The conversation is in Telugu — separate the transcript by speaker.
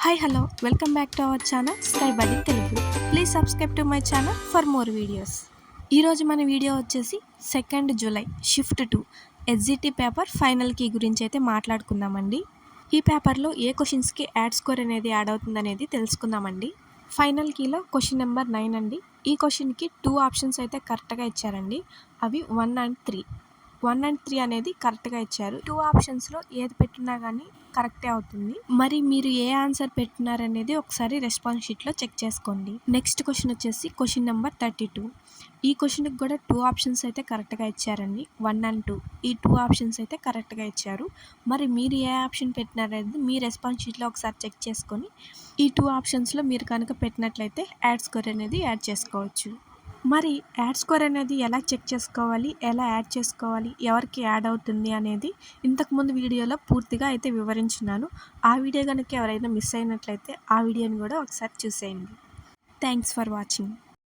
Speaker 1: Hi hello welcome back to our channel sky buddy Telugu. Please subscribe to my channel for more videos. ఈరోజు మన వీడియో వచ్చేసి 2 July shift 2 SGT paper final key గురించి అయితే మాట్లాడుకుందామండి. ఈ పేపర్లో ఏ క్వశ్చన్స్కి యాడ్ స్కోర్ అనేది యాడ్ అవుతుందనేది తెలుసుకుందామండి. ఫైనల్ కీలో క్వశ్చన్ నెంబర్ 9 అండి. ఈ క్వశ్చన్కి 2 ఆప్షన్స్ అయితే కరెక్ట్గా ఇచ్చారండి. అవి 1 and 3. 1 and 3 అనేది కరెక్ట్గా ఇచ్చారు. 2 ఆప్షన్స్లో ఏది పెట్టినా కానీ కరెక్టే అవుతుంది. మరి మీరు ఏ ఆన్సర్ పెట్టినారనేది ఒకసారి రెస్పాన్స్ షీట్లో చెక్ చేసుకోండి. నెక్స్ట్ క్వశ్చన్ వచ్చేసి క్వశ్చన్ నెంబర్ 32. ఈ క్వశ్చన్కి కూడా 2 ఆప్షన్స్ అయితే కరెక్ట్గా ఇచ్చారండి. 1 and 2 ఈ 2 ఆప్షన్స్ అయితే కరెక్ట్గా ఇచ్చారు. మరి మీరు ఏ ఆప్షన్ పెట్టినారనేది మీ రెస్పాన్స్ షీట్లో ఒకసారి చెక్ చేసుకొని ఈ 2 ఆప్షన్స్లో మీరు కనుక పెట్టినట్లయితే యాడ్ స్కోర్ అనేది యాడ్ చేసుకోవచ్చు. మరి యాడ్ స్కోర్ అనేది ఎలా చెక్ చేసుకోవాలి, ఎలా యాడ్ చేసుకోవాలి, ఎవరికి యాడ్ అవుతుంది అనేది ఇంతకుముందు వీడియోలో పూర్తిగా అయితే వివరించినాను. ఆ వీడియో కనుక ఎవరైనా మిస్ అయినట్లయితే ఆ వీడియోని కూడా ఒకసారి చూసేయండి. Thanks for watching.